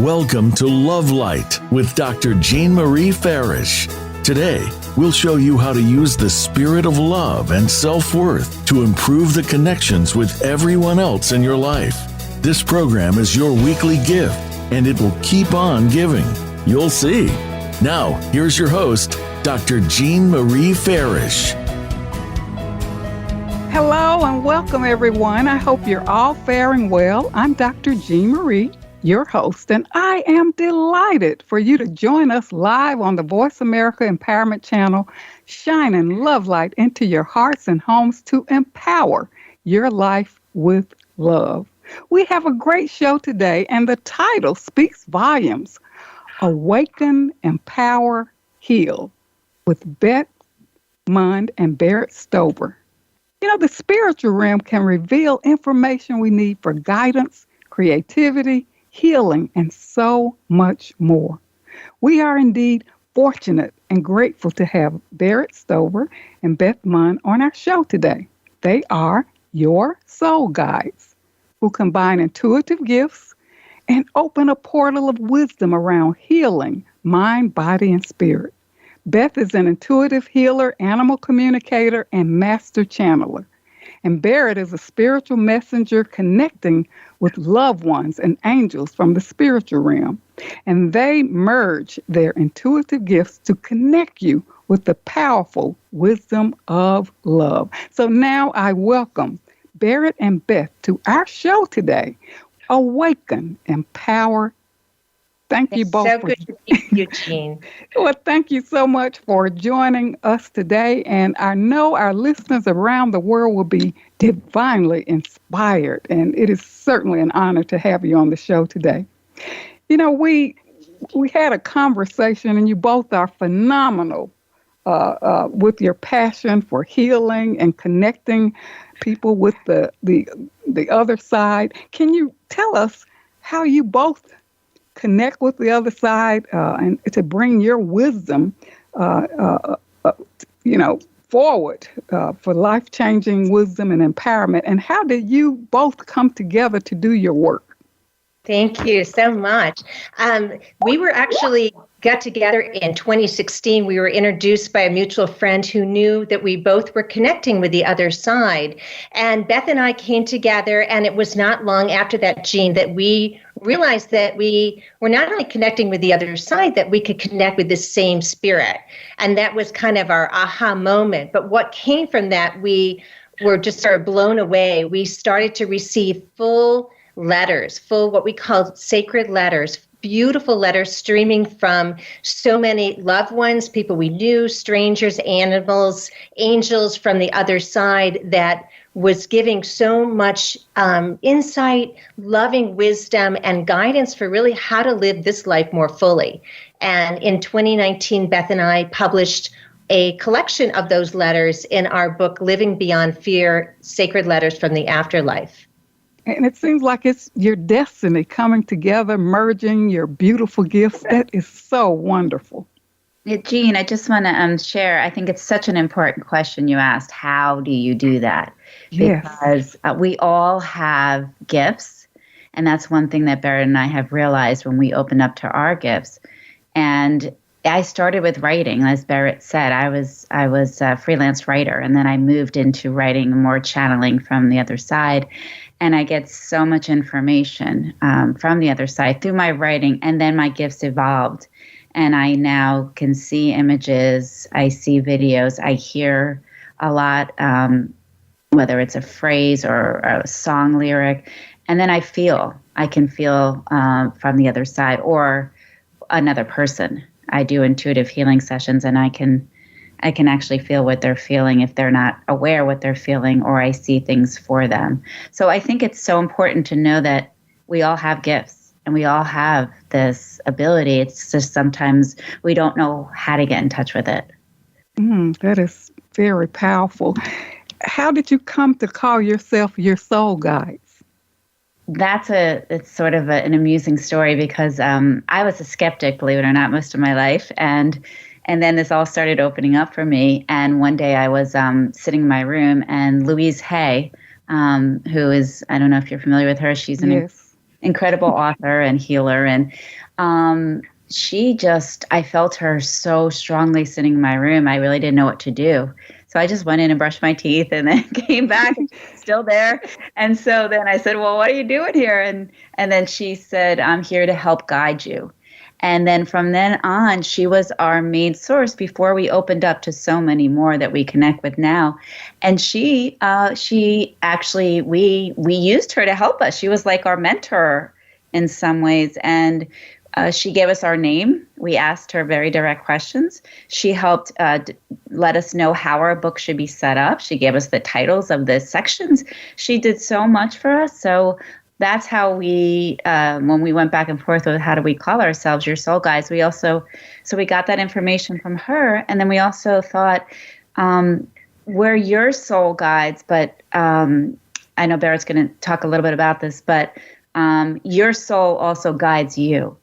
Welcome to Love Light with Dr. Jean Marie Farish. Today, we'll show you how to use the spirit of love and self-worth to improve the connections with everyone else in your life. This program is your weekly gift, and it will keep on giving. You'll see. Now, here's your host, Dr. Jean Marie Farish. Hello and welcome, everyone. I hope you're all faring well. I'm Dr. Jean Marie, your host, and I am delighted for you to join us live on the Voice America Empowerment Channel, shining love light into your hearts and homes to empower your life with love. We have a great show today, and the title speaks volumes. Awaken, Empower, Heal, with Beth Mund and Berit Stover. You know, the spiritual realm can reveal information we need for guidance, creativity, healing, and so much more. We are indeed fortunate and grateful to have Berit Stover and Beth Mund on our show today. They are your soul guides who combine intuitive gifts and open a portal of wisdom around healing, mind, body, and spirit. Beth is an intuitive healer, animal communicator, and master channeler. And Berit is a spiritual messenger connecting with loved ones and angels from the spiritual realm. And they merge their intuitive gifts to connect you with the powerful wisdom of love. So now I welcome Berit and Beth to our show today. Awaken, Empower. Thank you both. So good to meet you, Jean. Well, thank you so much for joining us today. And I know our listeners around the world will be divinely inspired. And it is certainly an honor to have you on the show today. You know, we had a conversation, and you both are phenomenal with your passion for healing and connecting people with the other side. Can you tell us how you both connect with the other side and to bring your wisdom, forward for life-changing wisdom and empowerment? And how did you both come together to do your work? Thank you so much. We were actually got together in 2016. We were introduced by a mutual friend who knew that we both were connecting with the other side. And Beth and I came together, and it was not long after that, Jean, that we realized that we were not only connecting with the other side, that we could connect with the same spirit. And that was kind of our aha moment. But what came from that, we were just sort of blown away. We started to receive full letters, full what we call sacred letters, beautiful letters streaming from so many loved ones, people we knew, strangers, animals, angels from the other side, that was giving so much insight, loving wisdom, and guidance for really how to live this life more fully. And in 2019, Beth and I published a collection of those letters in our book, Living Beyond Fear, Sacred Letters from the Afterlife. And it seems like it's your destiny coming together, merging your beautiful gifts. That is so wonderful. Yeah, Jean, I just want to share, I think it's such an important question you asked. How do you do that? Yes. Because we all have gifts. And that's one thing that Berit and I have realized when we open up to our gifts. And I started with writing, as Berit said. I was a freelance writer, and then I moved into writing, more channeling from the other side. And I get so much information from the other side through my writing, and then my gifts evolved. And I now can see images, I see videos, I hear a lot, whether it's a phrase or a song lyric. And then I can feel from the other side or another person. I do intuitive healing sessions, and I can actually feel what they're feeling if they're not aware what they're feeling, or I see things for them. So I think it's so important to know that we all have gifts and we all have this ability. It's just sometimes we don't know how to get in touch with it. That is very powerful. How did you come to call yourself your soul guides? It's sort of an amusing story because I was a skeptic, believe it or not, most of my life. And then this all started opening up for me. And one day I was sitting in my room, and Louise Hay, who is, I don't know if you're familiar with her, she's an incredible author and healer. And I felt her so strongly sitting in my room. I really didn't know what to do. So I just went in and brushed my teeth and then came back, still there. And so then I said, well, what are you doing here? And then she said, I'm here to help guide you. And then from then on, she was our main source before we opened up to so many more that we connect with now. And she actually, we used her to help us. She was like our mentor in some ways. And she gave us our name. We asked her very direct questions. She helped let us know how our book should be set up. She gave us the titles of the sections. She did so much for us. So that's how we, when we went back and forth with how do we call ourselves, your soul guides, we got that information from her. And then we also thought, we're your soul guides, but I know Berit's going to talk a little bit about this, but your soul also guides you.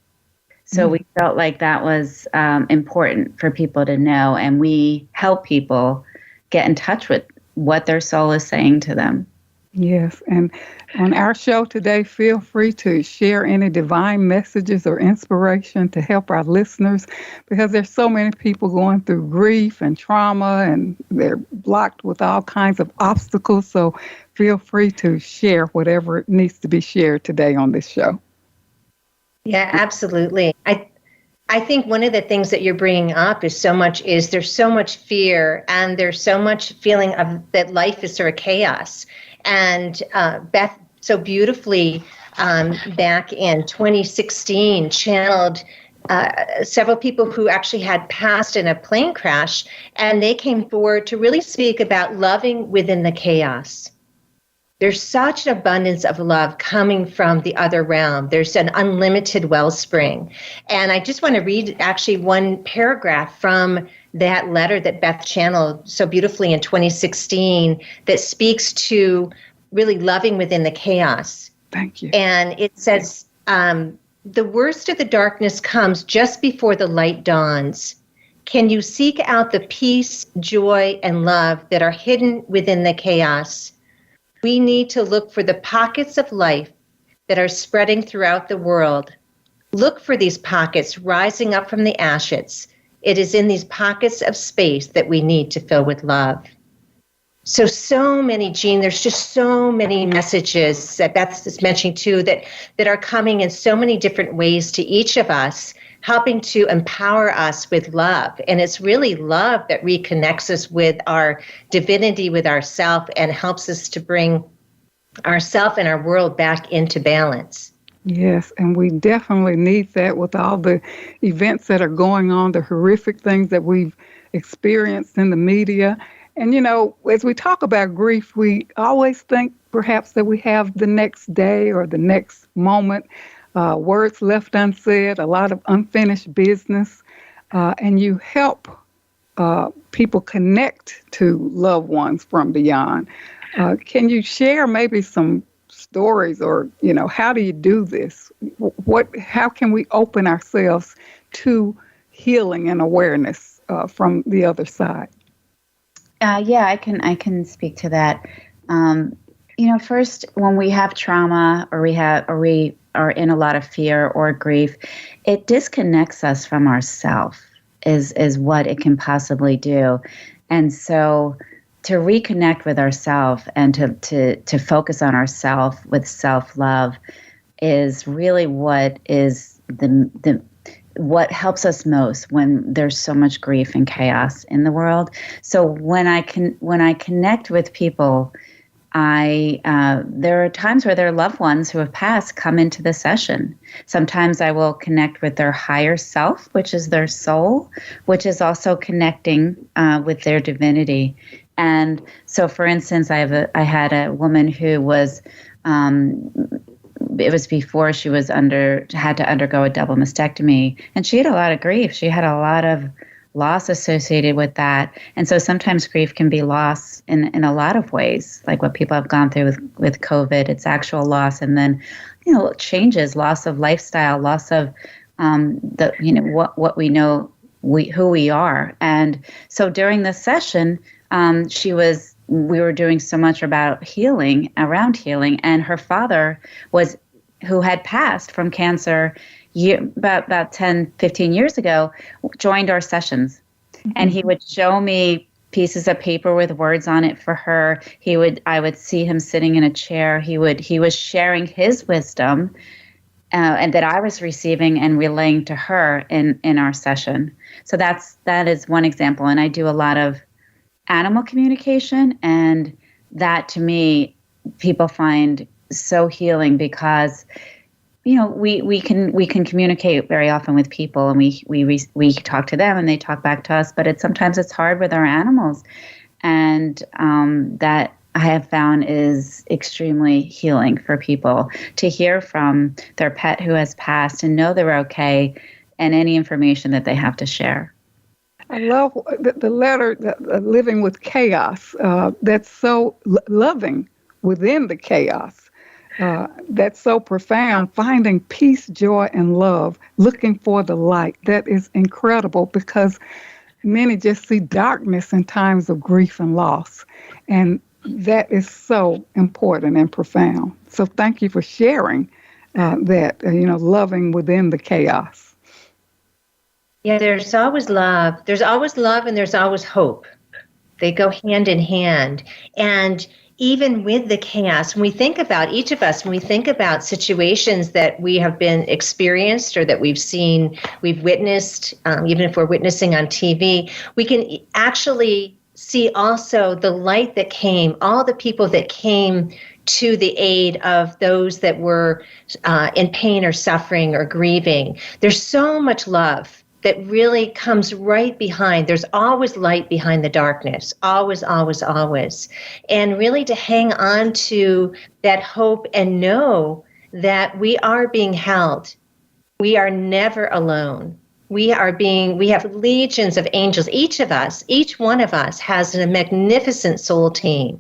So we felt like that was important for people to know, and we help people get in touch with what their soul is saying to them. Yes, and on our show today, feel free to share any divine messages or inspiration to help our listeners, because there's so many people going through grief and trauma, and they're blocked with all kinds of obstacles. So feel free to share whatever needs to be shared today on this show. Yeah, absolutely. I think one of the things that you're bringing up is there's so much fear, and there's so much feeling of that life is sort of chaos. And Beth so beautifully back in 2016 channeled several people who actually had passed in a plane crash, and they came forward to really speak about loving within the chaos. There's such an abundance of love coming from the other realm. There's an unlimited wellspring. And I just want to read actually one paragraph from that letter that Beth channeled so beautifully in 2016 that speaks to really loving within the chaos. Thank you. And it says, the worst of the darkness comes just before the light dawns. Can you seek out the peace, joy, and love that are hidden within the chaos? We need to look for the pockets of life that are spreading throughout the world. Look for these pockets rising up from the ashes. It is in these pockets of space that we need to fill with love. So many, Jean, there's just so many messages that Beth is mentioning too that are coming in so many different ways to each of us, helping to empower us with love. And it's really love that reconnects us with our divinity, with ourself, and helps us to bring ourself and our world back into balance. Yes, and we definitely need that with all the events that are going on, the horrific things that we've experienced in the media. And, you know, as we talk about grief, we always think perhaps that we have the next day or the next moment. Words left unsaid, a lot of unfinished business, and you help people connect to loved ones from beyond. Can you share maybe some stories, or, you know, how do you do this? How can we open ourselves to healing and awareness from the other side? Yeah, I can speak to that. First, when we have trauma or we are in a lot of fear or grief, it disconnects us from ourself is what it can possibly do. And so to reconnect with ourself and to focus on ourself with self-love is really what is what helps us most when there's so much grief and chaos in the world. So when I connect with people, there are times where their loved ones who have passed come into the session. Sometimes I will connect with their higher self, which is their soul, which is also connecting with their divinity. And so, for instance, I had a woman who was, it was before she was had to undergo a double mastectomy, and she had a lot of grief. She had a lot of loss associated with that. And so sometimes grief can be loss in a lot of ways, like what people have gone through with COVID. It's actual loss, and then, changes, loss of lifestyle, loss of what we know, who we are. And so during this session, we were doing so much around healing, and her father was who had passed from cancer about 10, 15 years ago, joined our sessions. And he would show me pieces of paper with words on it for her. I would see him sitting in a chair. He was sharing his wisdom, and that I was receiving and relaying to her in our session. So that is one example. And I do a lot of animal communication, and that to me, people find so healing because, we can communicate very often with people, and we talk to them and they talk back to us. But sometimes it's hard with our animals, and that I have found is extremely healing for people to hear from their pet who has passed and know they're okay, and any information that they have to share. I love the letter, living with chaos. That's so loving within the chaos. That's so profound. Finding peace, joy, and love, looking for the light. That is incredible because many just see darkness in times of grief and loss. And that is so important and profound. So thank you for sharing that, loving within the chaos. Yeah, there's always love. There's always love and there's always hope. They go hand in hand. And even with the chaos, when we think about each of us, when we think about situations that we have been experienced or that we've seen, we've witnessed, even if we're witnessing on TV, we can actually see also the light that came, all the people that came to the aid of those that were in pain or suffering or grieving. There's so much love that really comes right behind. There's always light behind the darkness, always, always, always. And really to hang on to that hope and know that we are being held. We are never alone. We have legions of angels. Each one of us has a magnificent soul team.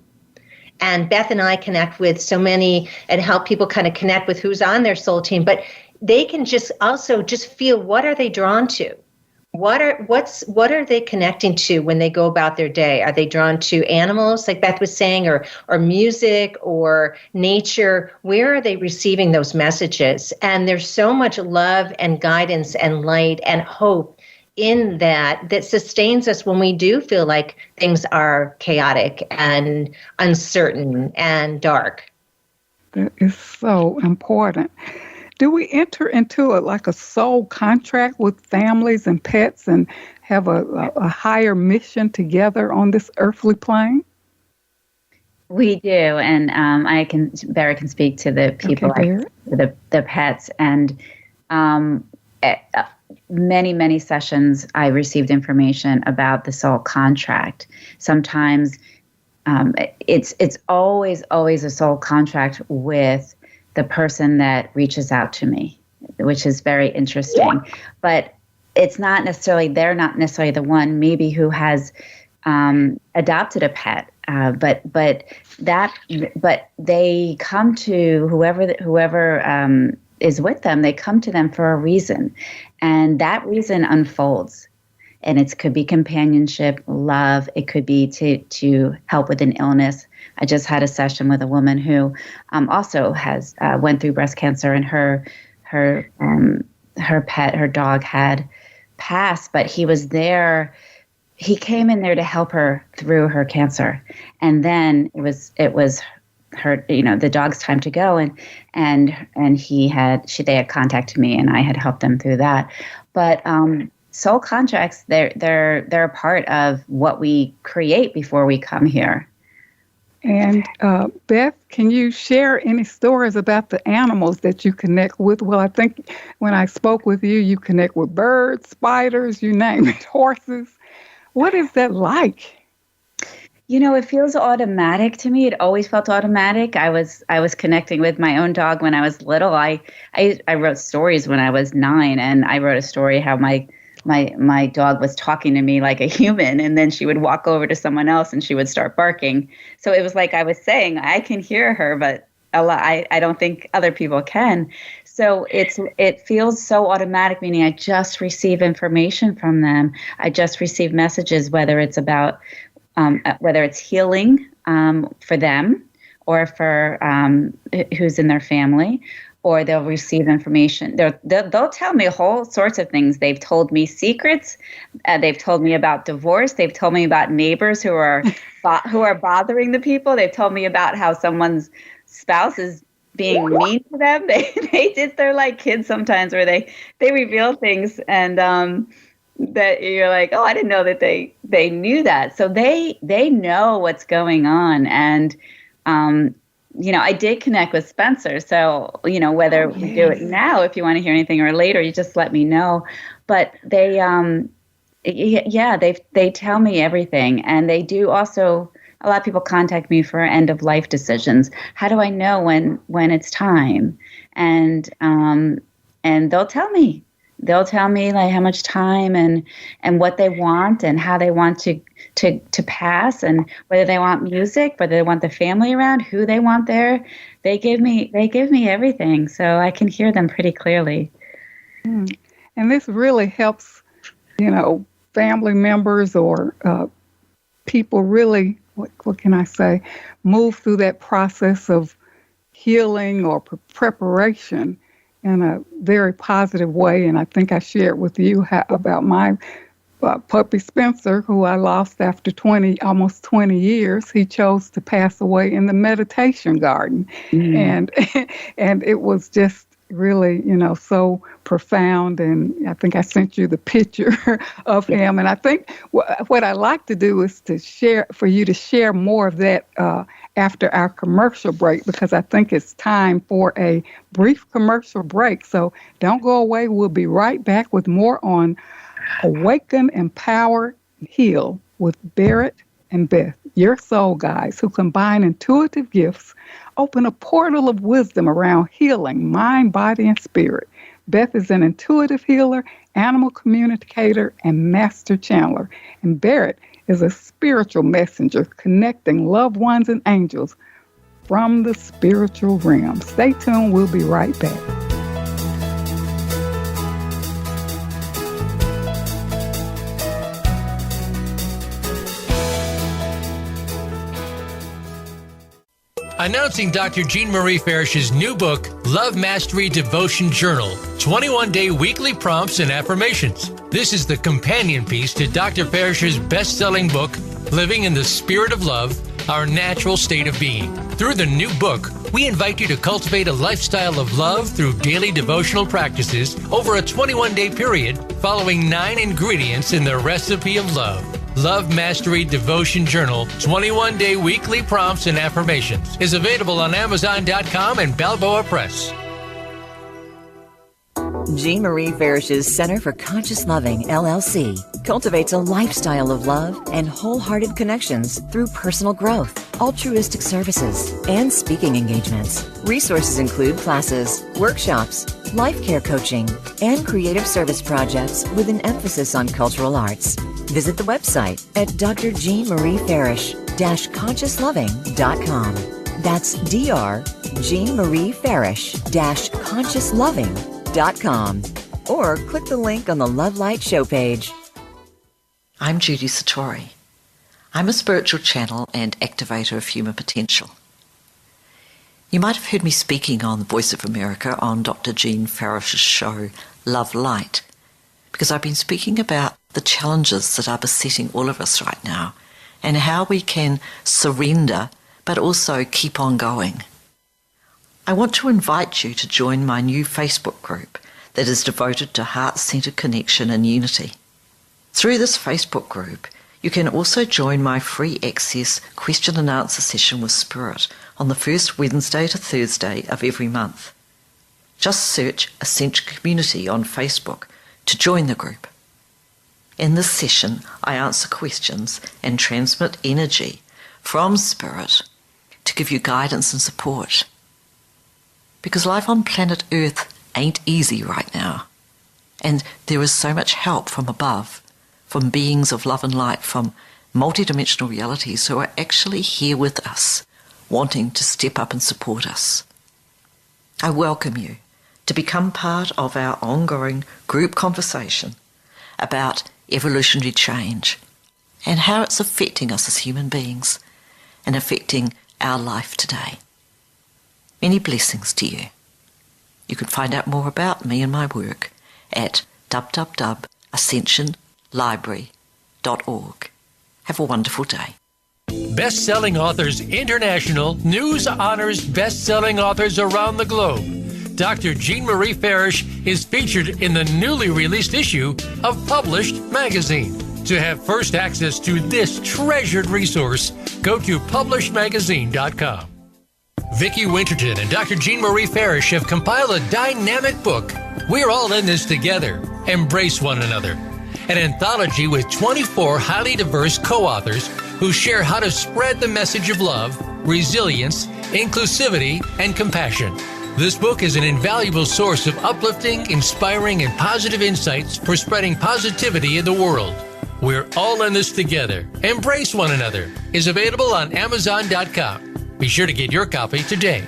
And Beth and I connect with so many and help people kind of connect with who's on their soul team. But they can just feel, what are they drawn to? What are they connecting to when they go about their day? Are they drawn to animals, like Beth was saying, or music or nature? Where are they receiving those messages? And there's so much love and guidance and light and hope in that sustains us when we do feel like things are chaotic and uncertain and dark. That is so important. Do we enter into a soul contract with families and pets and have a higher mission together on this earthly plane? We do, and Berit can speak to the people, the pets, and many, many sessions I received information about the soul contract. Sometimes it's always a soul contract with the person that reaches out to me, which is very interesting. But they're not necessarily the one maybe who has adopted a pet, but they come to whoever is with them. They come to them for a reason, and that reason unfolds. And it could be companionship, love. It could be to help with an illness. I just had a session with a woman who also has went through breast cancer, and her pet, her dog, had passed. But he was there. He came in there to help her through her cancer, and then it was her, the dog's time to go, and they had contacted me, and I had helped them through that. But soul contracts, they're a part of what we create before we come here. And Beth, can you share any stories about the animals that you connect with? Well, I think when I spoke with you, you connect with birds, spiders, you name it, horses. What is that like? It feels automatic to me. It always felt automatic. I was connecting with my own dog when I was little. I wrote stories when I was 9, and I wrote a story how my dog was talking to me like a human, and then she would walk over to someone else and she would start barking. So it was like I was saying, I can hear her, but I don't think other people can. So it feels so automatic, meaning I just receive information from them. I just receive messages, whether it's about whether it's healing for them or for who's in their family, or they'll receive information. They'll tell me whole sorts of things. They've told me secrets. They've told me about divorce. They've told me about neighbors who are bothering the people. They've told me about how someone's spouse is being mean to them. They're like kids sometimes, where they reveal things, and that you're like, oh, I didn't know that they knew that. So they know what's going on. And I did connect with Spencer. So, whether we do it now, if you want to hear anything, or later, you just let me know. But they tell me everything. And they do also, a lot of people contact me for end of life decisions. How do I know when it's time? And they'll tell me. They'll tell me like how much time and what they want and how they want to pass, and whether they want music, whether they want the family around, who they want there. They give me everything, so I can hear them pretty clearly. And this really helps, family members or people really, what can I say, move through that process of healing or preparation in a very positive way. And I think I shared with you about my puppy Spencer, who I lost after almost 20 years. He chose to pass away in the meditation garden. And it was just really, so profound. And I think I sent you the picture of him. And I think what I like to do is for you to share more of that after our commercial break, because I think it's time for a brief commercial break. So don't go away. We'll be right back with more on Awaken, Empower, Heal with Berit and Beth, your soul guides who combine intuitive gifts, open a portal of wisdom around healing mind, body, and spirit. Beth is an intuitive healer, animal communicator, and master channeler. And Berit is a spiritual messenger connecting loved ones and angels from the spiritual realm. Stay tuned. We'll be right back. Announcing Dr. Jean Marie Farish's new book, Love Mastery Devotion Journal, 21-day weekly prompts and affirmations. This is the companion piece to Dr. Farish's best-selling book, Living in the Spirit of Love, Our Natural State of Being. Through the new book, we invite you to cultivate a lifestyle of love through daily devotional practices over a 21-day period, following 9 ingredients in the recipe of love. Love Mastery Devotion Journal, 21-day weekly prompts and affirmations is available on Amazon.com and Balboa Press. Jean Marie Farish's Center for Conscious Loving, LLC, cultivates a lifestyle of love and wholehearted connections through personal growth, altruistic services, and speaking engagements. Resources include classes, workshops, life care coaching, and creative service projects with an emphasis on cultural arts. Visit the website at drjeanmariefarish-consciousloving.com. That's drjeanmariefarish-consciousloving.com. Or click the link on the Love Light show page. I'm Judy Satori. I'm a spiritual channel and activator of human potential. You might have heard me speaking on the Voice of America on Dr. Jean Farish's show, Love Light, because I've been speaking about the challenges that are besetting all of us right now and how we can surrender but also keep on going. I want to invite you to join my new Facebook group that is devoted to heart-centered connection and unity. Through this Facebook group, you can also join my free access question and answer session with Spirit on the first Wednesday to Thursday of every month. Just search Ascension Community on Facebook to join the group. In this session, I answer questions and transmit energy from Spirit to give you guidance and support. Because life on planet Earth ain't easy right now. And there is so much help from above, from beings of love and light, from multidimensional realities who are actually here with us, wanting to step up and support us. I welcome you to become part of our ongoing group conversation about evolutionary change and how it's affecting us as human beings and affecting our life today. Many blessings to you. You can find out more about me and my work at www.ascensionlibrary.org. Have a wonderful day. Best-selling Authors International news honors best-selling authors around the globe. Dr. Jean Marie Farish is featured in the newly released issue of Published Magazine. To have first access to this treasured resource, go to publishedmagazine.com. Vicki Winterton and Dr. Jean Marie Farish have compiled a dynamic book, We're All in This Together, Embrace One Another, an anthology with 24 highly diverse co-authors who share how to spread the message of love, resilience, inclusivity, and compassion. This book is an invaluable source of uplifting, inspiring, and positive insights for spreading positivity in the world. We're All in This Together, Embrace One Another is available on Amazon.com. Be sure to get your copy today.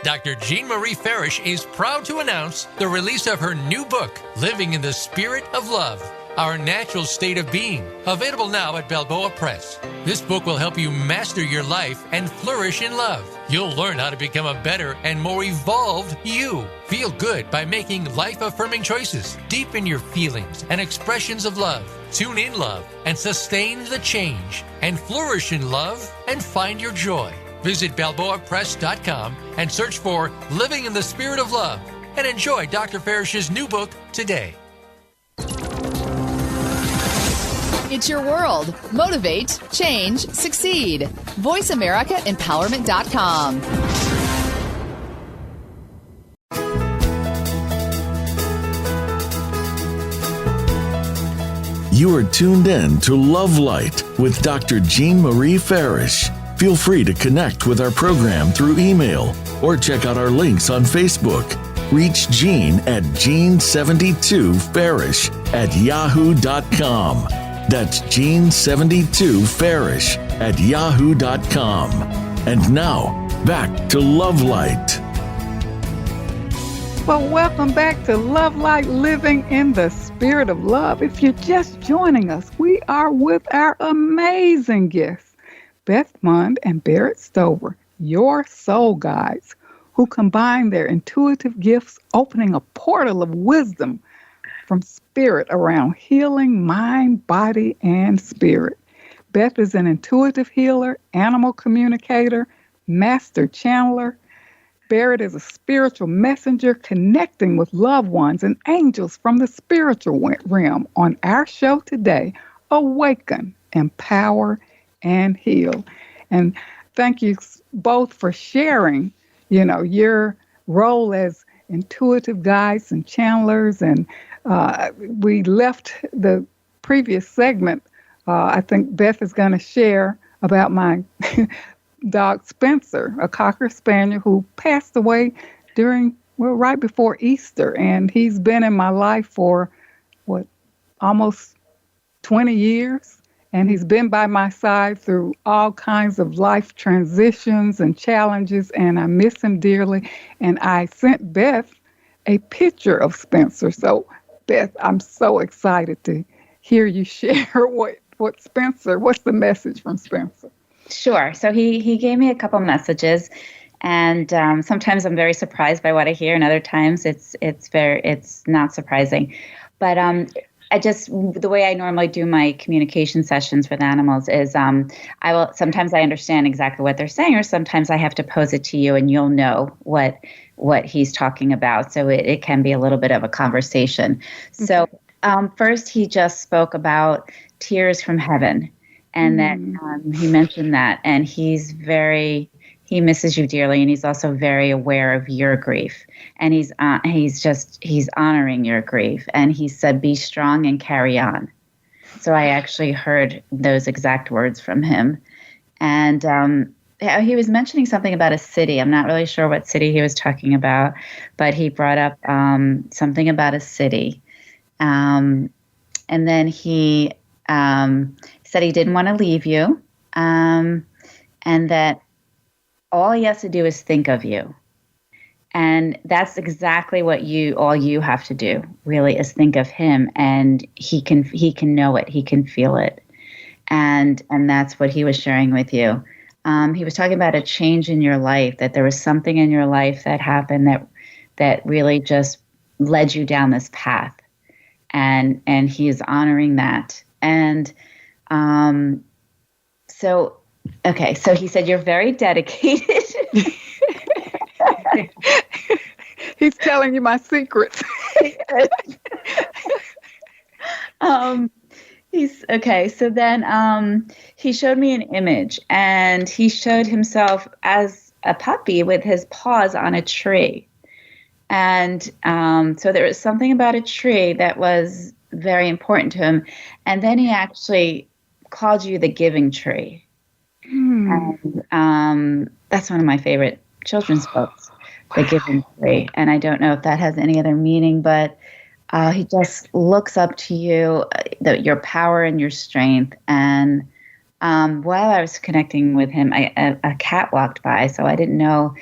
Dr. Jean Marie Farish is proud to announce the release of her new book, Living in the Spirit of Love, Our Natural State of Being, available now at Balboa Press. This book will help you master your life and flourish in love. You'll learn how to become a better and more evolved you. Feel good by making life-affirming choices. Deepen your feelings and expressions of love. Tune in love and sustain the change. And flourish in love and find your joy. Visit BalboaPress.com and search for Living in the Spirit of Love and enjoy Dr. Farish's new book today. It's your world. Motivate, change, succeed. VoiceAmericaEmpowerment.com. You are tuned in to Love Light with Dr. Jean Marie Farish. Feel free to connect with our program through email or check out our links on Facebook. Reach Jean at Jean72Farish@yahoo.com. That's Jean72Farish@yahoo.com. And now, back to Love Light. Well, welcome back to Love Light, Living in the Spirit of Love. If you're just joining us, we are with our amazing guests, Beth Mund and Berit Stover, your soul guides, who combine their intuitive gifts, opening a portal of wisdom from spirit around healing mind, body, and spirit. Beth is an intuitive healer, animal communicator, master channeler. Berit is a spiritual messenger connecting with loved ones and angels from the spiritual realm. On our show today, Awaken, Empower, and Heal. And thank you both for sharing, your role as intuitive guides and channelers. And we left the previous segment. I think Beth is going to share about my dog Spencer, a Cocker Spaniel who passed away right before Easter. And he's been in my life for, almost 20 years. And he's been by my side through all kinds of life transitions and challenges, and I miss him dearly. And I sent Beth a picture of Spencer. So, Beth, I'm so excited to hear you share what's the message from Spencer? Sure. So he gave me a couple messages, and sometimes I'm very surprised by what I hear, and other times it's not surprising. But the way I normally do my communication sessions with animals is sometimes I understand exactly what they're saying, or sometimes I have to pose it to you and you'll know what he's talking about. So it can be a little bit of a conversation. Mm-hmm. So first he just spoke about tears from heaven, and that he mentioned that, and he misses you dearly, and he's also very aware of your grief, and he's honoring your grief, and he said, "Be strong and carry on." So I actually heard those exact words from him, and he was mentioning something about a city. I'm not really sure what city he was talking about, but he brought up something about a city, and then he said he didn't want to leave you, and that all he has to do is think of you. And that's exactly what all you have to do, really, is think of him, and he can know it, he can feel it. And that's what he was sharing with you. he was talking about a change in your life, that there was something in your life that happened that really just led you down this path. And he is honoring that. And so he said, you're very dedicated. He's telling you my secrets. So then he showed me an image, and he showed himself as a puppy with his paws on a tree. And so there was something about a tree that was very important to him. And then he actually called you the giving tree. And that's one of my favorite children's books, The Giving Tree. And I don't know if that has any other meaning, but he just looks up to you, your power and your strength. And while I was connecting with him, a cat walked by, so I didn't know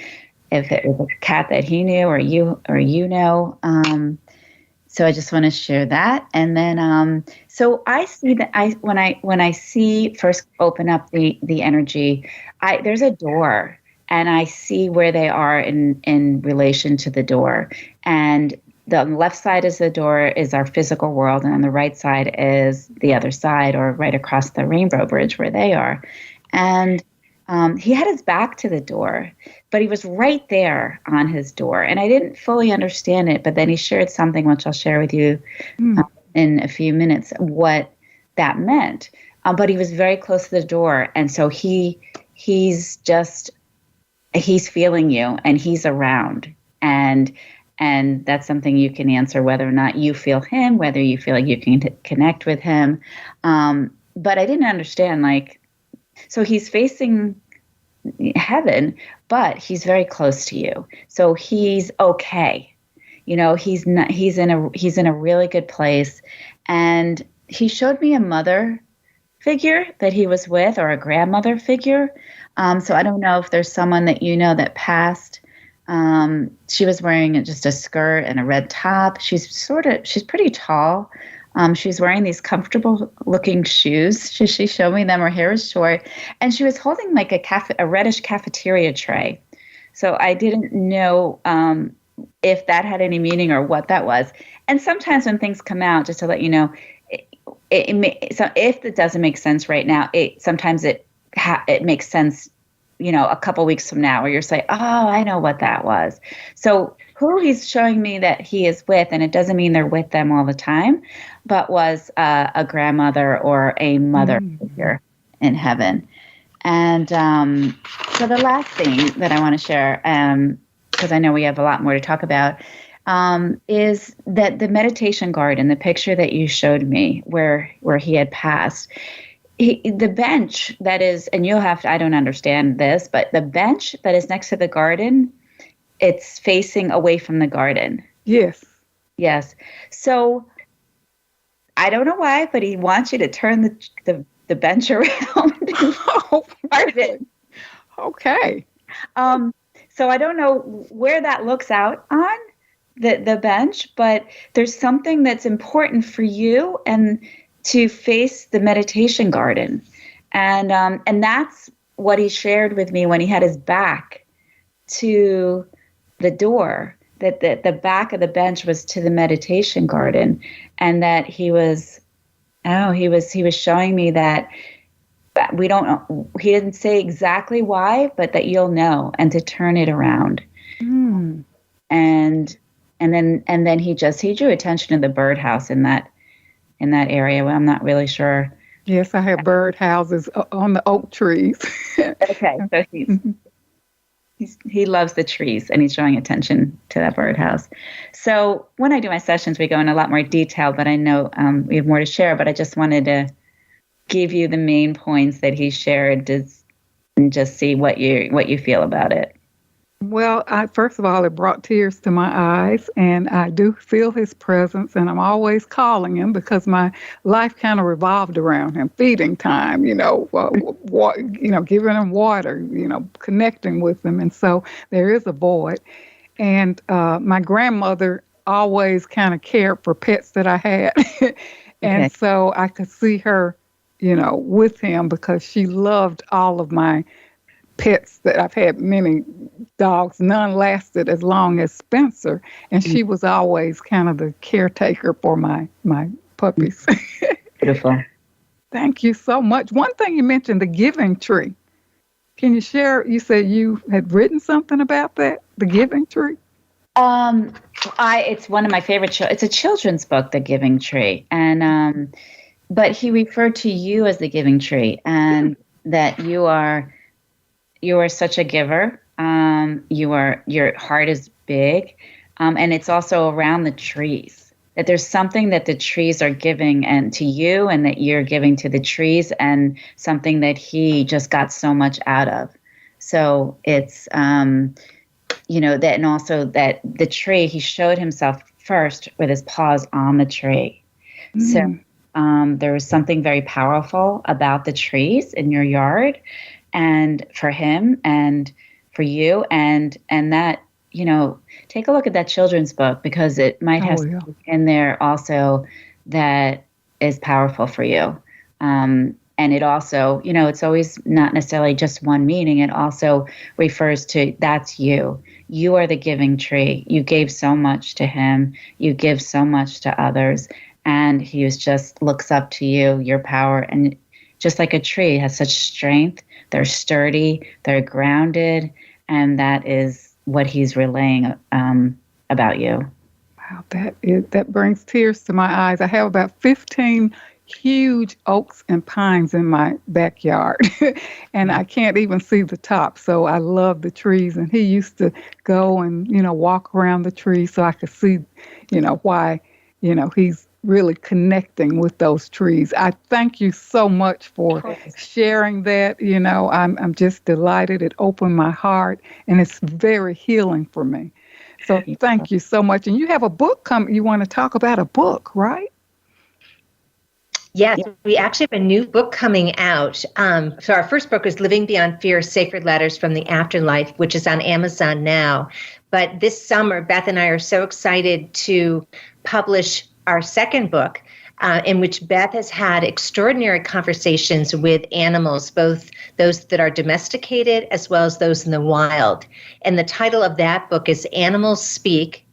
if it was a cat that he knew or you know. So I just want to share that. And then so I see that when I see first open up the energy, there's a door, and I see where they are in relation to the door. And the left side is the door is our physical world, and on the right side is the other side, or right across the rainbow bridge where they are. And he had his back to the door, but he was right there on his door. And I didn't fully understand it, but then he shared something, which I'll share with you in a few minutes, what that meant. But he was very close to the door. And so he's feeling you, and he's around. And that's something you can answer, whether or not you feel him, whether you feel like you can connect with him. But I didn't understand, so he's facing heaven, but he's very close to you. So he's okay. He's in a really good place. And he showed me a mother figure that he was with, or a grandmother figure. So I don't know if there's someone that that passed. She was wearing just a skirt and a red top. She's pretty tall. She's wearing these comfortable looking shoes. She showed me them. Her hair is short, and she was holding a reddish cafeteria tray. So I didn't know if that had any meaning or what that was. And sometimes when things come out, just to let you know, so if it doesn't make sense right now, sometimes it makes sense, a couple weeks from now, where you're saying, oh, I know what that was. So who he's showing me that he is with, and it doesn't mean they're with them all the time, but was a grandmother or a mother figure in heaven. And so the last thing that I want to share, because I know we have a lot more to talk about, is that the meditation garden, the picture that you showed me where he had passed, the bench that is, and I don't understand this, but the bench that is next to the garden, it's facing away from the garden. Yes. So I don't know why, but he wants you to turn the bench around. Oh, garden. Okay. So I don't know where that looks out on the bench, but there's something that's important for you and to face the meditation garden. And that's what he shared with me when he had his back to the door, that the back of the bench was to the meditation garden, and that he was showing me that we don't know, he didn't say exactly why, but that you'll know, and to turn it around. And then he drew attention to the birdhouse in that area. Well, I'm not really sure. Yes, I have bird houses on the oak trees. Okay, so he loves the trees, and he's drawing attention to that birdhouse. So when I do my sessions, we go in a lot more detail, but I know we have more to share, but I just wanted to give you the main points that he shared, and just see what you feel about it. Well, first of all, it brought tears to my eyes, and I do feel his presence, and I'm always calling him because my life kind of revolved around him. Feeding time, giving him water, connecting with him, and so there is a void. And my grandmother always kind of cared for pets that I had, and so I could see her, with him, because she loved all of my pets that I've had many dogs. None lasted as long as Spencer, and she was always kind of the caretaker for my puppies. Beautiful. Thank you so much. One thing you mentioned, the giving tree. Can you share? You said you had written something about that, the giving tree. It's one of my favorite shows. It's a children's book, The Giving Tree, and but he referred to you as the giving tree, and that you are such a giver. Your heart is big, and it's also around the trees. That there's something that the trees are giving and to you, and that you're giving to the trees, and something that he just got so much out of. So it's that, and also that the tree, he showed himself first with his paws on the tree. So there was something very powerful about the trees in your yard, and for him and for you, and that, take a look at that children's book, because it might have something in there also that is powerful for you. And it also, it's always not necessarily just one meaning. It also refers to, that's you. You are the giving tree. You gave so much to him. You give so much to others. And he just looks up to you, your power. And just like a tree has such strength, they're sturdy, they're grounded. And that is what he's relaying about you. Wow, that brings tears to my eyes. I have about 15 huge oaks and pines in my backyard, and I can't even see the top. So I love the trees. And he used to go and walk around the trees so I could see, why, he's really connecting with those trees. I thank you so much for sharing that. I'm just delighted. It opened my heart, and it's very healing for me. So thank you so much. And you have a book coming. You want to talk about a book, right? Yes, we actually have a new book coming out. So our first book is Living Beyond Fear, Sacred Letters from the Afterlife, which is on Amazon now. But this summer, Beth and I are so excited to publish our second book, in which Beth has had extraordinary conversations with animals, both those that are domesticated as well as those in the wild. And the title of that book is Animals Speak,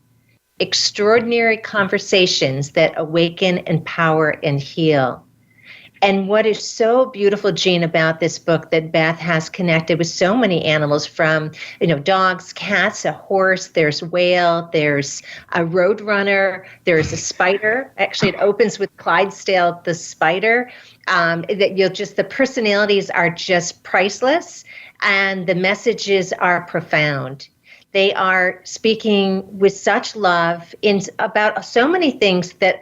Extraordinary Conversations That Awaken, Empower, and Heal. And what is so beautiful, Jean, about this book, that Beth has connected with so many animals, from, dogs, cats, a horse, there's whale, there's a roadrunner, there's a spider. Actually, it opens with Clydesdale the spider. The personalities are just priceless, and the messages are profound. They are speaking with such love about so many things that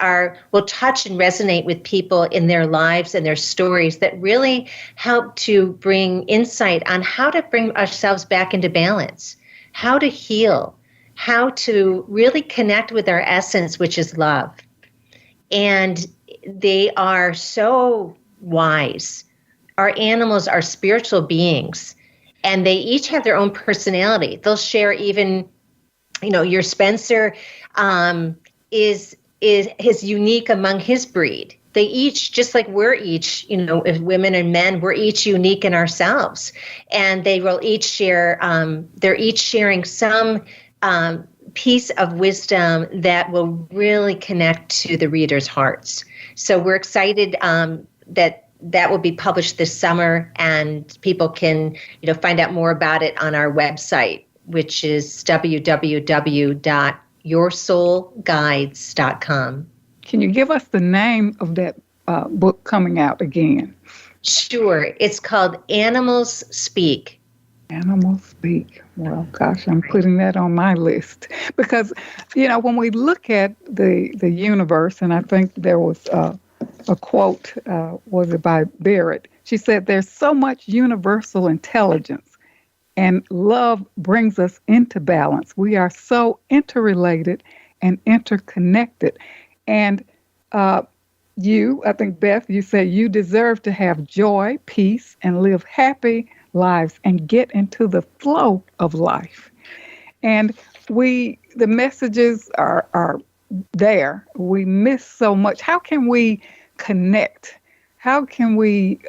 will touch and resonate with people in their lives and their stories, that really help to bring insight on how to bring ourselves back into balance, how to heal, how to really connect with our essence, which is love. And they are so wise. Our animals are spiritual beings. And they each have their own personality. They'll share even, your Spencer is unique among his breed. They each, just like we're each, as women and men, we're each unique in ourselves. And they will each share, they're each sharing some piece of wisdom that will really connect to the readers' hearts. So we're excited that will be published this summer, and people can, find out more about it on our website, which is www.yoursoulguides.com. Can you give us the name of that book coming out again? Sure. It's called Animals Speak. Animals Speak. Well, gosh, I'm putting that on my list, because, when we look at the universe, and I think there was a quote, was it by Berit? She said, there's so much universal intelligence, and love brings us into balance. We are so interrelated and interconnected. And I think, Beth, you said you deserve to have joy, peace, and live happy lives and get into the flow of life. And the messages are there. We miss so much. How can we connect how can we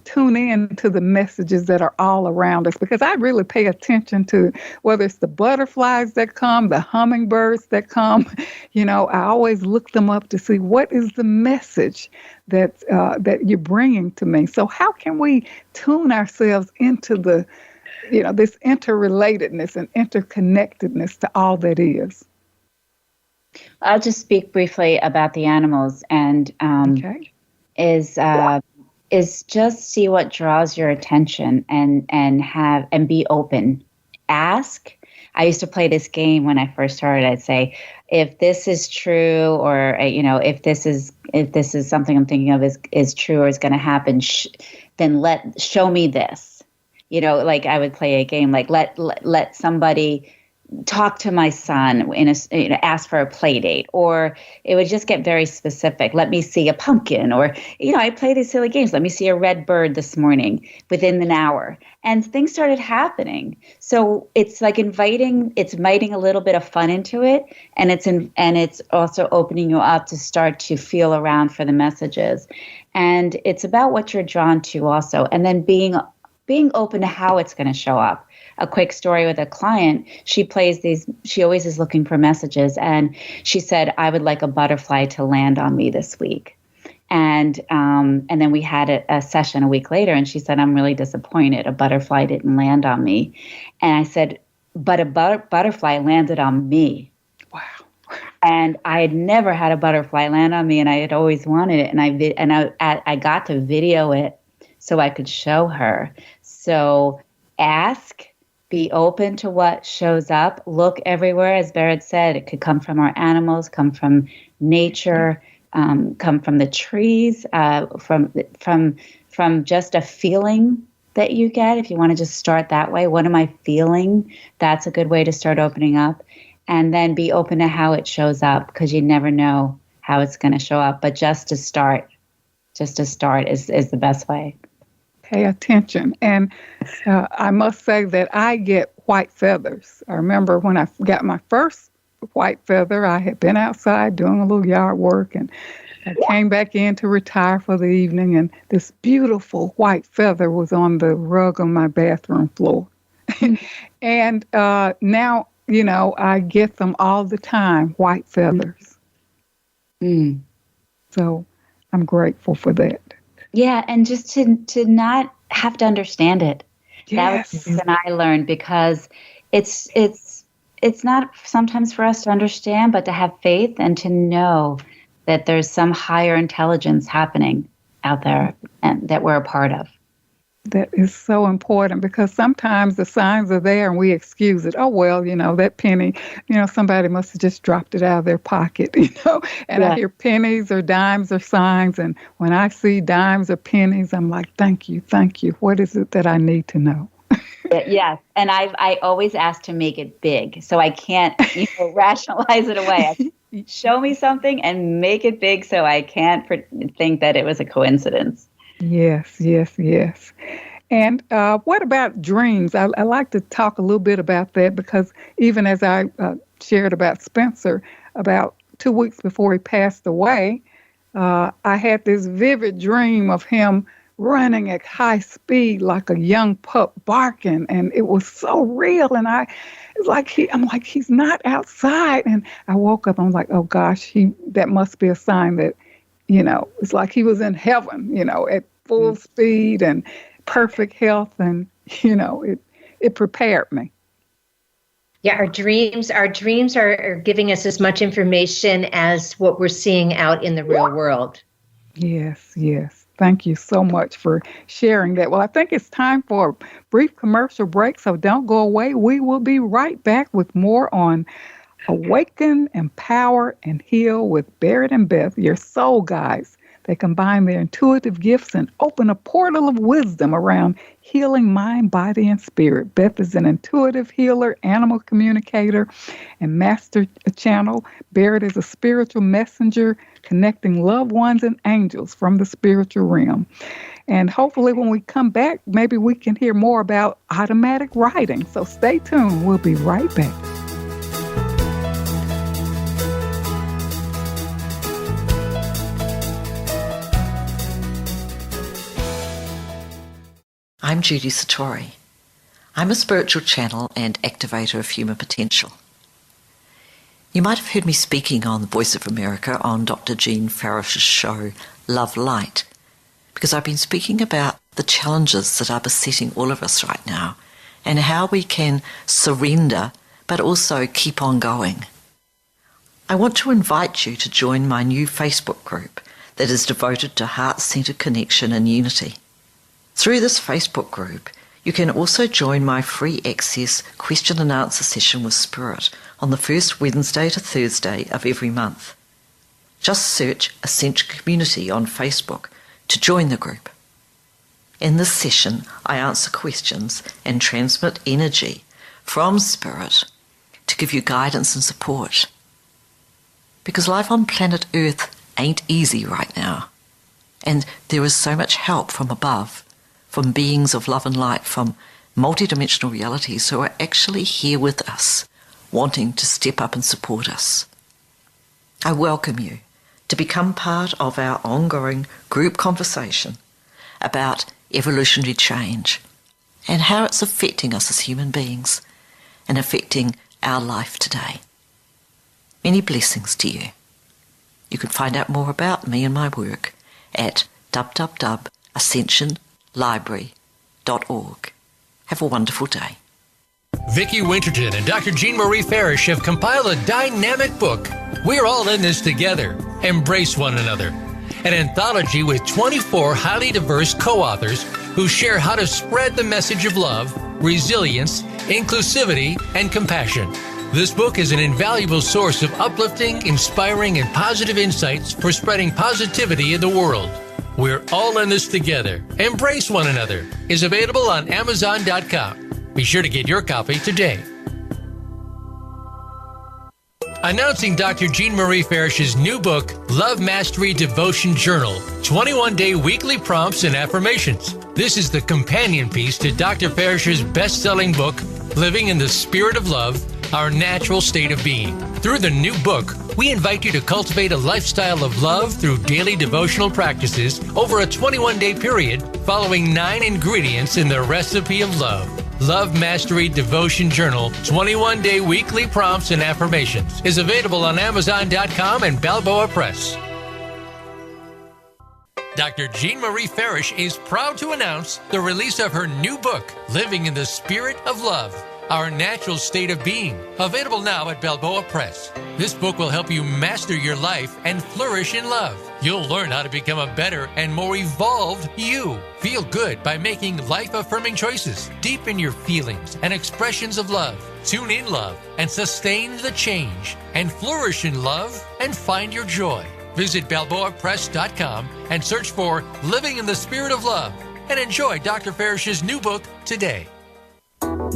tune in to the messages that are all around us? Because I really pay attention to whether it's the butterflies that come, the hummingbirds that come. I always look them up to see what is the message that you're bringing to me. So how can we tune ourselves into the, this interrelatedness and interconnectedness to all that is? I'll just speak briefly about the animals, and Okay. is just see what draws your attention and be open. Ask. I used to play this game when I first started. I'd say, if this is true, or if this is something I'm thinking of is true or is going to happen, then show me this. Like I would play a game like let somebody talk to my son ask for a play date, or it would just get very specific. Let me see a pumpkin, or I play these silly games. Let me see a red bird this morning within an hour, and things started happening. So it's like inviting a little bit of fun into it, and it's also opening you up to start to feel around for the messages, and it's about what you're drawn to also, and then being open to how it's going to show up. A quick story with a client, she always is looking for messages, and she said, I would like a butterfly to land on me this week. And then we had a session a week later, and she said, I'm really disappointed. A butterfly didn't land on me. And I said, but a butterfly landed on me. Wow. And I had never had a butterfly land on me, and I had always wanted it. And I got to video it so I could show her. So ask. Be open to what shows up. Look everywhere. As Berit said, it could come from our animals, come from nature, come from the trees, from just a feeling that you get. If you want to just start that way, what am I feeling? That's a good way to start opening up. And then be open to how it shows up, because you never know how it's going to show up. But just to start is the best way. Pay attention. And I must say that I get white feathers. I remember when I got my first white feather, I had been outside doing a little yard work, and I came back in to retire for the evening, and this beautiful white feather was on the rug on my bathroom floor. And now, I get them all the time, white feathers. Mm. So I'm grateful for that. Yeah, and just to not have to understand it. Yes. That was something I learned, because it's not sometimes for us to understand, but to have faith and to know that there's some higher intelligence happening out there and that we're a part of. That is so important, because sometimes the signs are there and we excuse it. Oh, well, that penny, somebody must have just dropped it out of their pocket, And Yeah. I hear pennies or dimes or signs. And when I see dimes or pennies, I'm like, thank you. What is it that I need to know? Yes. And I always ask to make it big, so I can't rationalize it away. Show me something and make it big so I can't think that it was a coincidence. Yes. And what about dreams? I like to talk a little bit about that, because even as I shared about Spencer, about 2 weeks before he passed away, I had this vivid dream of him running at high speed like a young pup, barking, and it was so real. And I'm like, he's not outside. And I woke up, I'm like, oh gosh, that must be a sign that, it's like he was in heaven, at full speed and perfect health. And, it prepared me. Yeah, our dreams are giving us as much information as what we're seeing out in the real world. Yes. Thank you so much for sharing that. Well, I think it's time for a brief commercial break, so don't go away. We will be right back with more on Awaken, Empower, and Heal with Berit and Beth, your soul guides. They combine their intuitive gifts and open a portal of wisdom around healing mind, body, and spirit. Beth is an intuitive healer, animal communicator, and master channel. Berit is a spiritual messenger, connecting loved ones and angels from the spiritual realm. And hopefully when we come back, maybe we can hear more about automatic writing. So stay tuned. We'll be right back. I'm Judy Satori. I'm a spiritual channel and activator of human potential. You might have heard me speaking on the Voice of America on Dr. Jean Farish's show, Love Light, because I've been speaking about the challenges that are besetting all of us right now and how we can surrender but also keep on going. I want to invite you to join my new Facebook group that is devoted to heart-centered connection and unity. Through this Facebook group, you can also join my free access question and answer session with Spirit on the first Wednesday to Thursday of every month. Just search Ascension Community on Facebook to join the group. In this session, I answer questions and transmit energy from Spirit to give you guidance and support. Because life on planet Earth ain't easy right now, and there is so much help from above, from beings of love and light, from multidimensional realities who are actually here with us, wanting to step up and support us. I welcome you to become part of our ongoing group conversation about evolutionary change and how it's affecting us as human beings and affecting our life today. Many blessings to you. You can find out more about me and my work at www.ascensionlibrary.org. Have a wonderful day. Vicki Winterton and Dr. Jean Marie Farish have compiled a dynamic book, We're All in This Together, Embrace One Another, an anthology with 24 highly diverse co-authors who share how to spread the message of love, resilience, inclusivity, and compassion. This book is an invaluable source of uplifting, inspiring, and positive insights for spreading positivity in the world. We're All in This Together, Embrace One Another is available on Amazon.com. Be sure to get your copy today. Announcing Dr. Jean Marie Farish's new book, Love Mastery Devotion Journal, 21-day weekly prompts and affirmations. This is the companion piece to Dr. Farish's best-selling book, Living in the Spirit of Love, Our Natural State of Being. Through the new book, we invite you to cultivate a lifestyle of love through daily devotional practices over a 21-day period, following 9 ingredients in the recipe of love. Love Mastery Devotion Journal, 21-day weekly prompts and affirmations is available on Amazon.com and Balboa Press. Dr. Jean Marie Farish is proud to announce the release of her new book, Living in the Spirit of Love, Our Natural State of Being, available now at Balboa Press. This book will help you master your life and flourish in love. You'll learn how to become a better and more evolved you. Feel good by making life-affirming choices. Deepen your feelings and expressions of love. Tune in love and sustain the change. And flourish in love and find your joy. Visit BalboaPress.com and search for Living in the Spirit of Love and enjoy Dr. Farish's new book today.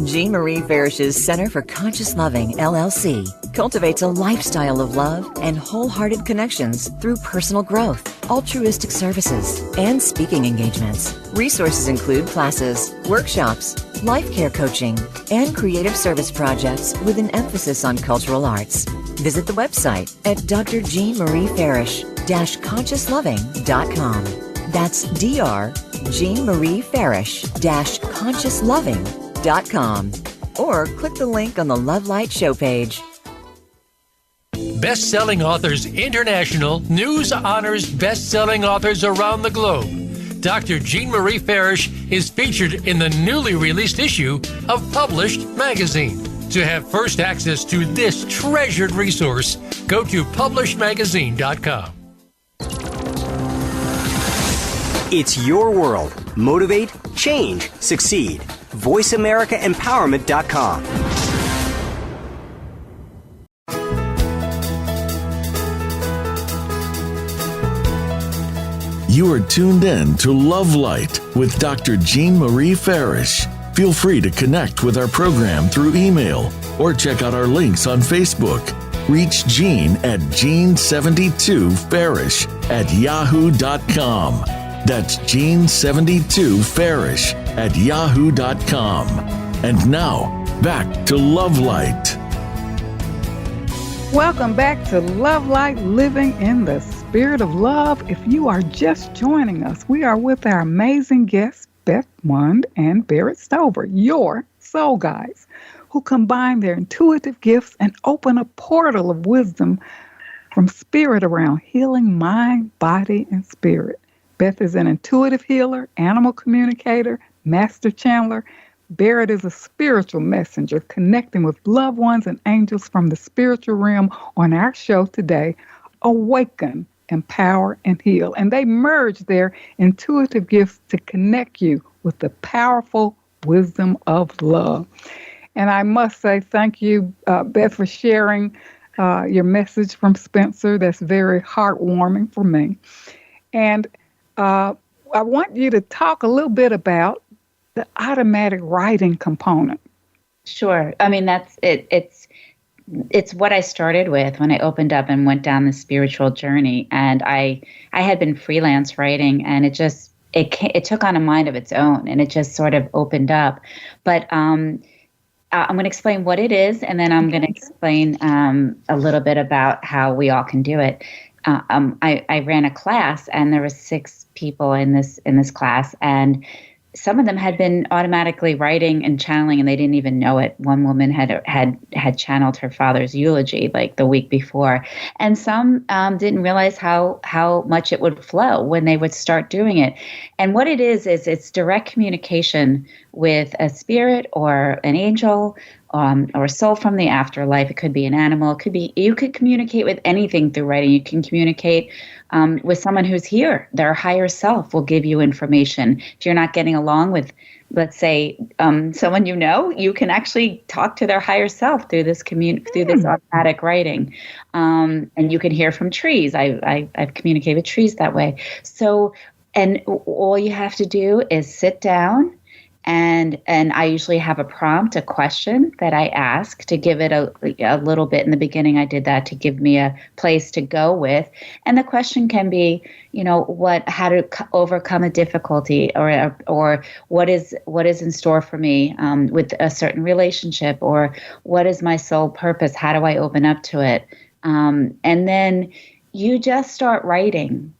Jean Marie Farish's Center for Conscious Loving, LLC, cultivates a lifestyle of love and wholehearted connections through personal growth, altruistic services, and speaking engagements. Resources include classes, workshops, life care coaching, and creative service projects with an emphasis on cultural arts. Visit the website at drjeanmariefarish-consciousloving.com. That's drjeanmariefarish-consciousloving.com. Or click the link on the Love Light show page. Best-selling Authors International news honors best-selling authors around the globe. Dr. Jean Marie Farish is featured in the newly released issue of Published Magazine. To have first access to this treasured resource, go to publishedmagazine.com. It's your world. Motivate, change, succeed. VoiceAmericaEmpowerment.com. You are tuned in to Love Light with Dr. Jean Marie Farish. Feel free to connect with our program through email or check out our links on Facebook. Reach Jean at Jean72Farish@yahoo.com. That's Jean72Farish@yahoo.com. And now, back to Love Light. Welcome back to Love Light, Living in the Spirit of Love. If you are just joining us, we are with our amazing guest, Beth Mund and Berit Stover, your soul guides, who combine their intuitive gifts and open a portal of wisdom from spirit around healing mind, body, and spirit. Beth is an intuitive healer, animal communicator, master channeler. Berit is a spiritual messenger connecting with loved ones and angels from the spiritual realm on our show today, Awaken, Empower, and Heal. And they merge their intuitive gifts to connect you with the powerful wisdom of love. And I must say thank you, Beth, for sharing your message from Spencer. That's very heartwarming for me. And I want you to talk a little bit about the automatic writing component. Sure. I mean, that's it. It's what I started with when I opened up and went down the spiritual journey. And I had been freelance writing, and it took on a mind of its own, and it just sort of opened up. But I'm going to explain what it is, and then I'm going to explain a little bit about how we all can do it. I ran a class, and there were 6 people in this class, and some of them had been automatically writing and channeling, and they didn't even know it. One woman had channeled her father's eulogy like the week before, and some didn't realize how much it would flow when they would start doing it. And what it is it's direct communication with a spirit or an angel or a soul from the afterlife. It could be an animal. It could be, you could communicate with anything through writing. You can communicate with someone who's here. Their higher self will give you information. If you're not getting along with, let's say, someone you can actually talk to their higher self through this through this automatic writing. And you can hear from trees. I've communicated with trees that way. So, and all you have to do is sit down. And I usually have a prompt, a question that I ask to give it a little bit. In the beginning, I did that to give me a place to go with. And the question can be, how to overcome a difficulty, or what is in store for me with a certain relationship, or what is my soul purpose? How do I open up to it? And then you just start writing,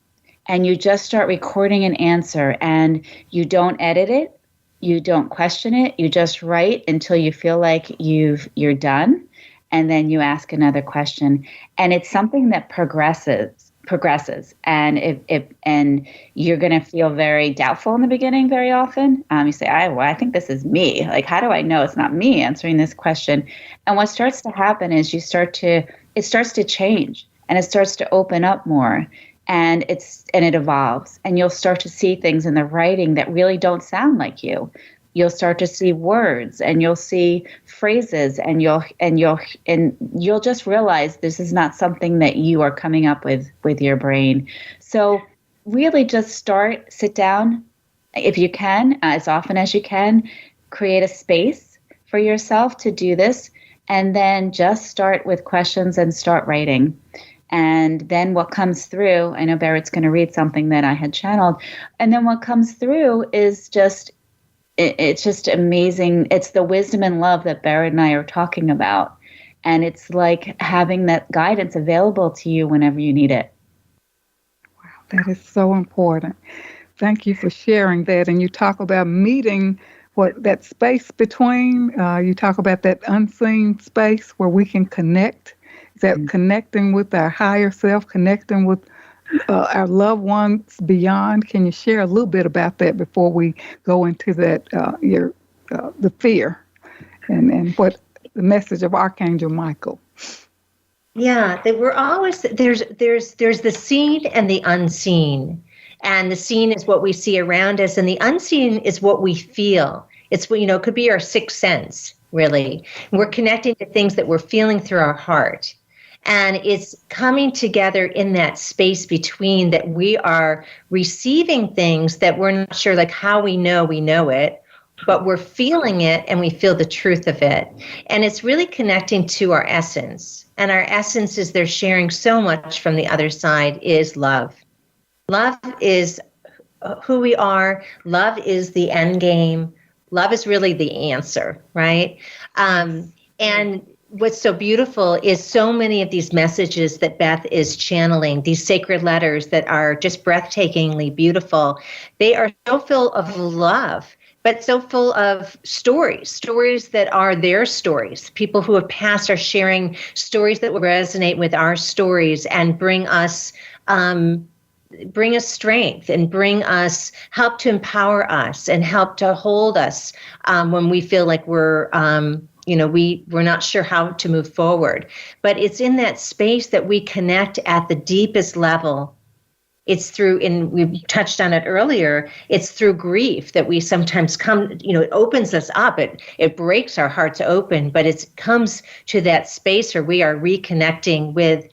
and you just start recording an answer, and you don't edit it. You don't question it. You just write until you feel like you're done, and then you ask another question. And it's something that progresses, and and you're going to feel very doubtful in the beginning. Very often, you say, "I think this is me. Like, how do I know it's not me answering this question?" And what starts to happen is it starts to change, and it starts to open up more. And it evolves, and you'll start to see things in the writing that really don't sound like you. You'll start to see words, and you'll see phrases, and you'll just realize this is not something that you are coming up with your brain. So really just sit down if you can, as often as you can, create a space for yourself to do this, and then just start with questions and start writing. And then what comes through, I know Berit's going to read something that I had channeled, and then what comes through is it's just amazing. It's the wisdom and love that Berit and I are talking about. And it's like having that guidance available to you whenever you need it. Wow, that is so important. Thank you for sharing that. And you talk about meeting that space between, you talk about that unseen space where we can connect. That connecting with our higher self, connecting with our loved ones beyond. Can you share a little bit about that before we go into that the fear and what the message of Archangel Michael? Yeah, we're always there's the seen and the unseen, and the seen is what we see around us, and the unseen is what we feel. It's it could be our sixth sense. Really, we're connecting to things that we're feeling through our heart. And it's coming together in that space between that we are receiving things that we're not sure like how we know it, but we're feeling it and we feel the truth of it. And it's really connecting to our essence. And our essence is they're sharing so much from the other side is love. Love is who we are. Love is the end game. Love is really the answer, right? And what's so beautiful is so many of these messages that Beth is channeling, these sacred letters that are just breathtakingly beautiful. They are so full of love, but so full of stories that are their stories. People who have passed are sharing stories that will resonate with our stories and bring us strength and help to empower us and help to hold us when we feel like we're not sure how to move forward. But it's in that space that we connect at the deepest level. It's through, and we touched on it earlier, it's through grief that we sometimes come, it opens us up. It breaks our hearts open, but it comes to that space where we are reconnecting with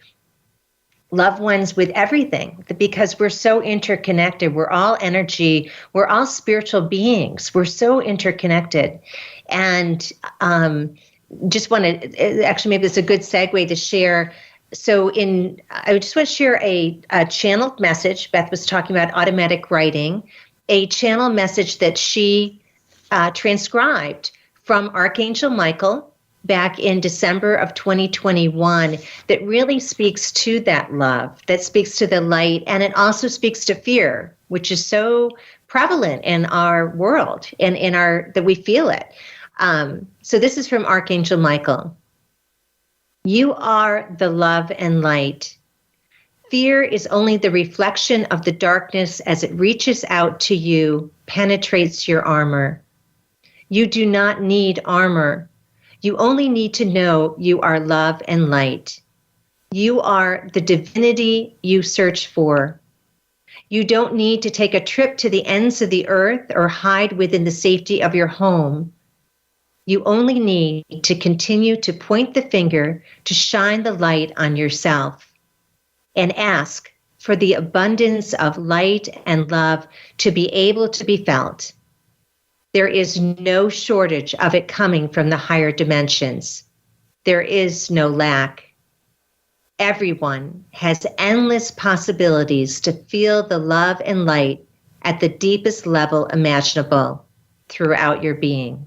loved ones, with everything, because we're so interconnected. We're all energy. We're all spiritual beings. We're so interconnected. And just want to, actually, maybe it's a good segue to share. So I just want to share a channeled message. Beth was talking about automatic writing, a channel message that she transcribed from Archangel Michael back in December of 2021 that really speaks to that love, that speaks to the light, and it also speaks to fear, which is so prevalent in our world and that we feel it. So this is from Archangel Michael. You are the love and light. Fear is only the reflection of the darkness as it reaches out to you, penetrates your armor. You do not need armor. You only need to know you are love and light. You are the divinity you search for. You don't need to take a trip to the ends of the earth or hide within the safety of your home. You only need to continue to point the finger to shine the light on yourself and ask for the abundance of light and love to be able to be felt. There is no shortage of it coming from the higher dimensions. There is no lack. Everyone has endless possibilities to feel the love and light at the deepest level imaginable throughout your being.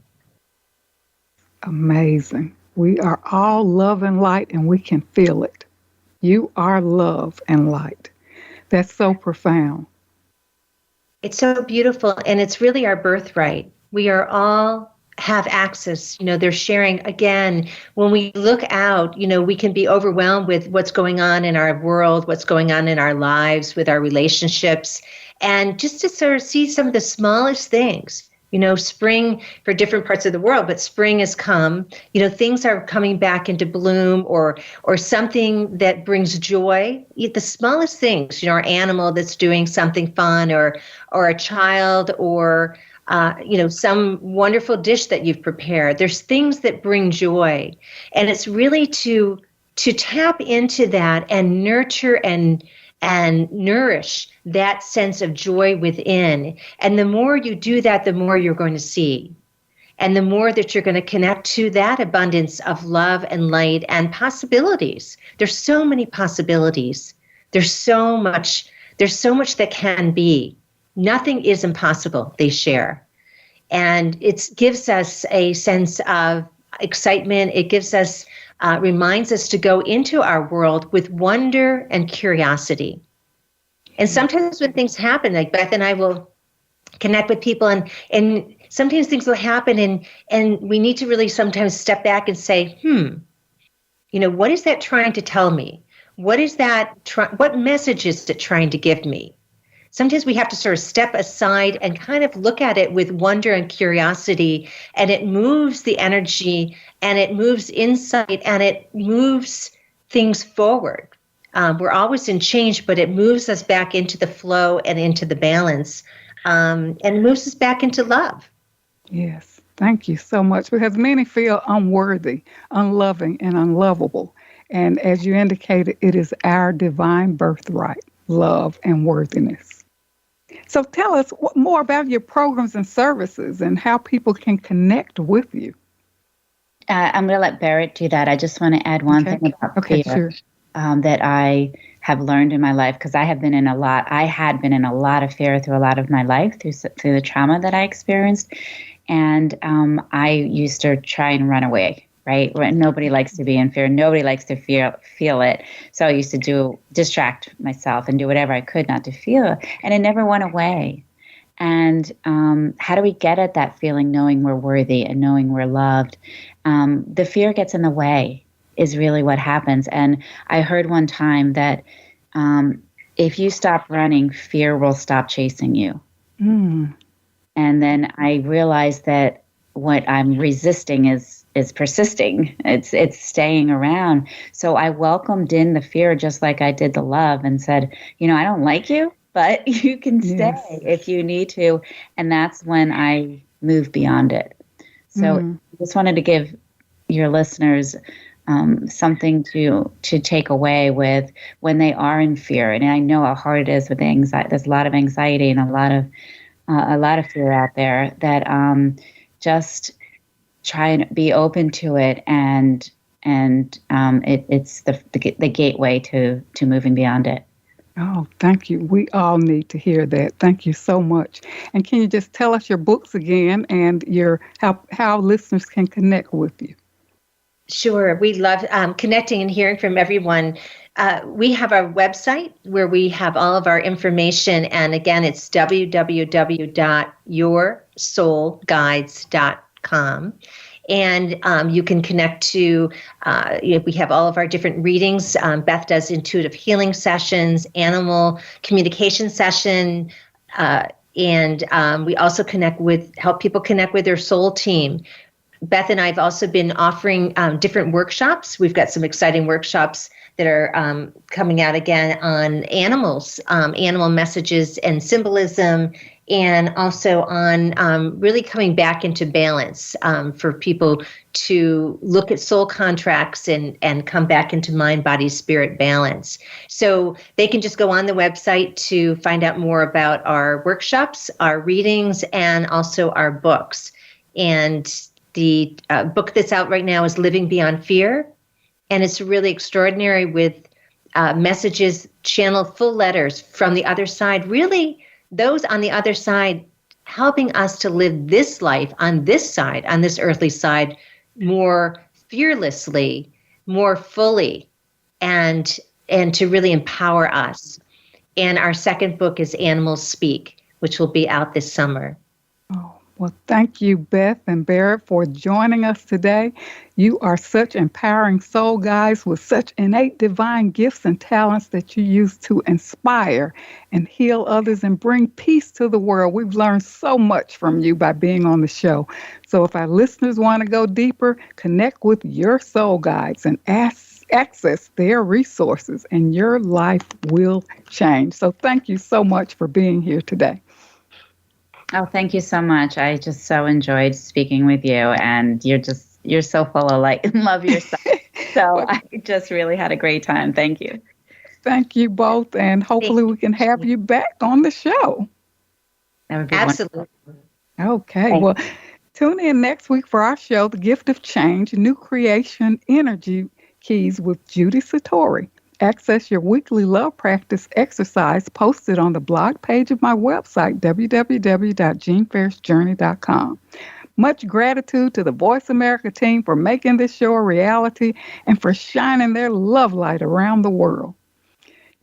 Amazing. We are all love and light, and we can feel it. You are love and light. That's so profound. It's so beautiful, and it's really our birthright. We are all have access. They're sharing, again, when we look out, we can be overwhelmed with what's going on in our world, what's going on in our lives, with our relationships, and just to sort of see some of the smallest things. Spring for different parts of the world, but spring has come. Things are coming back into bloom, or something that brings joy. The smallest things, our animal that's doing something fun, or a child, or some wonderful dish that you've prepared. There's things that bring joy, and it's really to tap into that and nurture and nourish that sense of joy within. And the more you do that, the more you're going to see. And the more that you're going to connect to that abundance of love and light and possibilities. There's so many possibilities. There's so much that can be. Nothing is impossible, they share. And it gives us a sense of excitement. It gives us reminds us to go into our world with wonder and curiosity. And sometimes when things happen, like Beth and I will connect with people, and sometimes things will happen, and we need to really sometimes step back and say, what is that trying to tell me? What message is it trying to give me? Sometimes we have to sort of step aside and kind of look at it with wonder and curiosity, and it moves the energy, and it moves insight, and it moves things forward. We're always in change, but it moves us back into the flow and into the balance, and moves us back into love. Yes, thank you so much, because many feel unworthy, unloving, and unlovable. And as you indicated, it is our divine birthright, love and worthiness. So tell us more about your programs and services and how people can connect with you. I'm going to let Berit do that. I just want to add one thing about fear sure. That I have learned in my life, because I had been in a lot of fear through a lot of my life, through the trauma that I experienced. And I used to try and run away right? Where nobody likes to be in fear. Nobody likes to feel it. So I used to distract myself and do whatever I could not to feel it. And it never went away. And how do we get at that feeling, knowing we're worthy and knowing we're loved? The fear gets in the way is really what happens. And I heard one time that if you stop running, fear will stop chasing you. Mm. And then I realized that what I'm resisting is persisting. It's staying around. So I welcomed in the fear just like I did the love and said, I don't like you, but you can stay if you need to. And that's when I moved beyond it. So I just wanted to give your listeners something to take away with when they are in fear. And I know how hard it is with anxiety. There's a lot of anxiety and a lot of fear out there, that just try and be open to it, and it's the gateway to moving beyond it. Oh, thank you. We all need to hear that. Thank you so much. And can you just tell us your books again and how listeners can connect with you? Sure. We love connecting and hearing from everyone. We have our website where we have all of our information. And again, it's www.yoursoulguides.com. And you can connect to, we have all of our different readings. Beth does intuitive healing sessions, animal communication session, and we also help people connect with their soul team. Beth and I have also been offering different workshops. We've got some exciting workshops that are coming out again on animals, animal messages and symbolism, and also on really coming back into balance for people to look at soul contracts and come back into mind, body, spirit balance. So they can just go on the website to find out more about our workshops, our readings, and also our books. And the book that's out right now is Living Beyond Fear. And it's really extraordinary with messages channeled, full letters from the other side, really those on the other side helping us to live this life on this side, on this earthly side, more fearlessly, more fully, and to really empower us. And our second book is Animals Speak, which will be out this summer. Oh, well, thank you, Beth and Berit, for joining us today. You are such empowering soul guides with such innate divine gifts and talents that you use to inspire and heal others and bring peace to the world. We've learned so much from you by being on the show. So if our listeners want to go deeper, connect with your soul guides and access their resources, and your life will change. So thank you so much for being here today. Oh, thank you so much. I just so enjoyed speaking with you, and you're so full of light and love yourself. So I just really had a great time. Thank you. Thank you both, and hopefully we can have you back on the show. That would be absolutely wonderful. Okay, well, tune in next week for our show, The Gift of Change, New Creation Energy Keys with Judy Satori. Access your weekly love practice exercise posted on the blog page of my website, www.jeanferrisjourney.com. Much gratitude to the Voice America team for making this show a reality and for shining their love light around the world.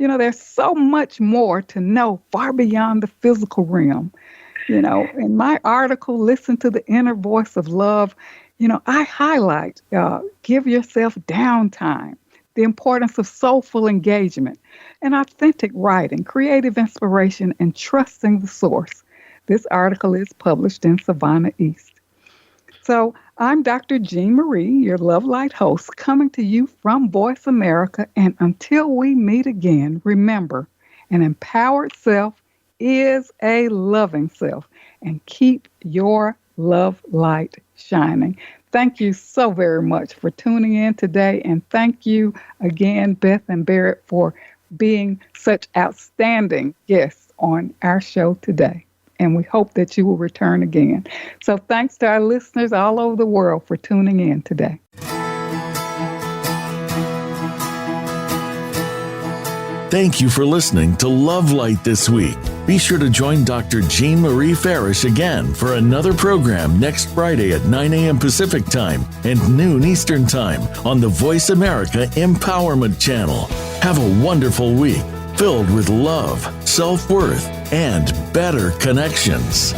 There's so much more to know far beyond the physical realm. In my article, Listen to the Inner Voice of Love, I highlight give yourself downtime, the importance of soulful engagement, and authentic writing, creative inspiration, and trusting the source. This article is published in Savannah East. So I'm Dr. Jean Marie, your Love Light host, coming to you from Voice America. And until we meet again, remember, an empowered self is a loving self, and keep your love light shining. Thank you so very much for tuning in today. And thank you again, Beth and Berit, for being such outstanding guests on our show today. And we hope that you will return again. So thanks to our listeners all over the world for tuning in today. Thank you for listening to Love Light this week. Be sure to join Dr. Jean Marie Farish again for another program next Friday at 9 a.m. Pacific Time and noon Eastern Time on the Voice America Empowerment Channel. Have a wonderful week filled with love, self-worth, and better connections.